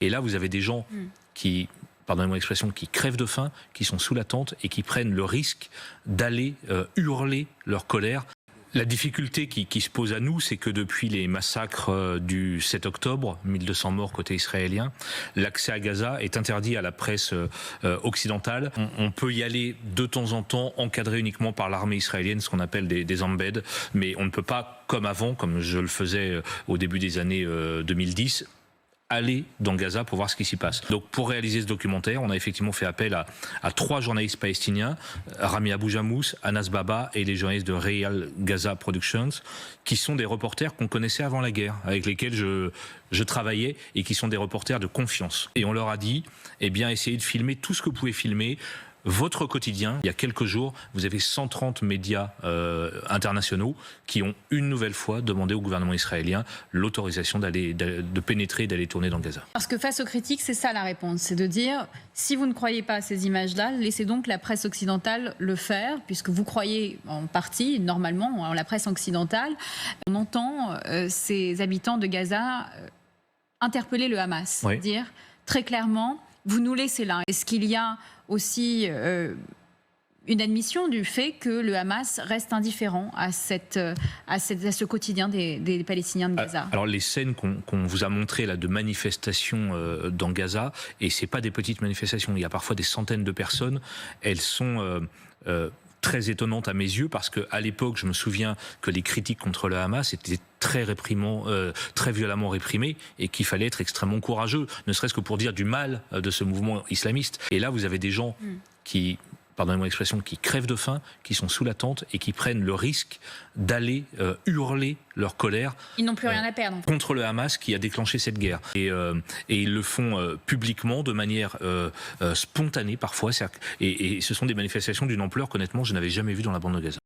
Et là, vous avez des gens qui, pardonnez-moi l'expression, qui crèvent de faim, qui sont sous la tente et qui prennent le risque d'aller hurler leur colère. La difficulté qui se pose à nous, c'est que depuis les massacres du 7 octobre, 1200 morts côté israélien, l'accès à Gaza est interdit à la presse occidentale. On peut y aller de temps en temps, encadré uniquement par l'armée israélienne, ce qu'on appelle des embeds, mais on ne peut pas, comme avant, comme je le faisais au début des années 2010, aller dans Gaza pour voir ce qui s'y passe. Donc pour réaliser ce documentaire, on a effectivement fait appel à 3 journalistes palestiniens, Rami Abou Jamous, Anas Baba et les journalistes de Real Gaza Productions, qui sont des reporters qu'on connaissait avant la guerre, avec lesquels je travaillais et qui sont des reporters de confiance. Et on leur a dit, eh bien, essayez de filmer tout ce que vous pouvez filmer, votre quotidien. Il y a quelques jours, vous avez 130 médias internationaux qui ont une nouvelle fois demandé au gouvernement israélien l'autorisation de pénétrer et d'aller tourner dans Gaza. Parce que face aux critiques, c'est ça la réponse, c'est de dire si vous ne croyez pas à ces images-là, laissez donc la presse occidentale le faire, puisque vous croyez en partie, normalement, en la presse occidentale. On entend ces habitants de Gaza interpeller le Hamas, oui. Dire très clairement, vous nous laissez là. Est-ce qu'il y a aussi une admission du fait que le Hamas reste indifférent à ce quotidien des Palestiniens de Gaza? Alors les scènes qu'on vous a montrées là de manifestations dans Gaza, et c'est pas des petites manifestations, il y a parfois des centaines de personnes, elles sont très étonnantes à mes yeux, parce qu'à l'époque, je me souviens que les critiques contre le Hamas étaient très violemment réprimées, et qu'il fallait être extrêmement courageux, ne serait-ce que pour dire du mal de ce mouvement islamiste. Et là, vous avez des gens qui, pardonnez-moi l'expression, qui crèvent de faim, qui sont sous la tente et qui prennent le risque d'aller hurler leur colère. Ils n'ont plus rien à perdre. Contre le Hamas qui a déclenché cette guerre. Et ils le font publiquement, de manière spontanée parfois. Et ce sont des manifestations d'une ampleur qu'honnêtement, je n'avais jamais vue dans la bande de Gaza.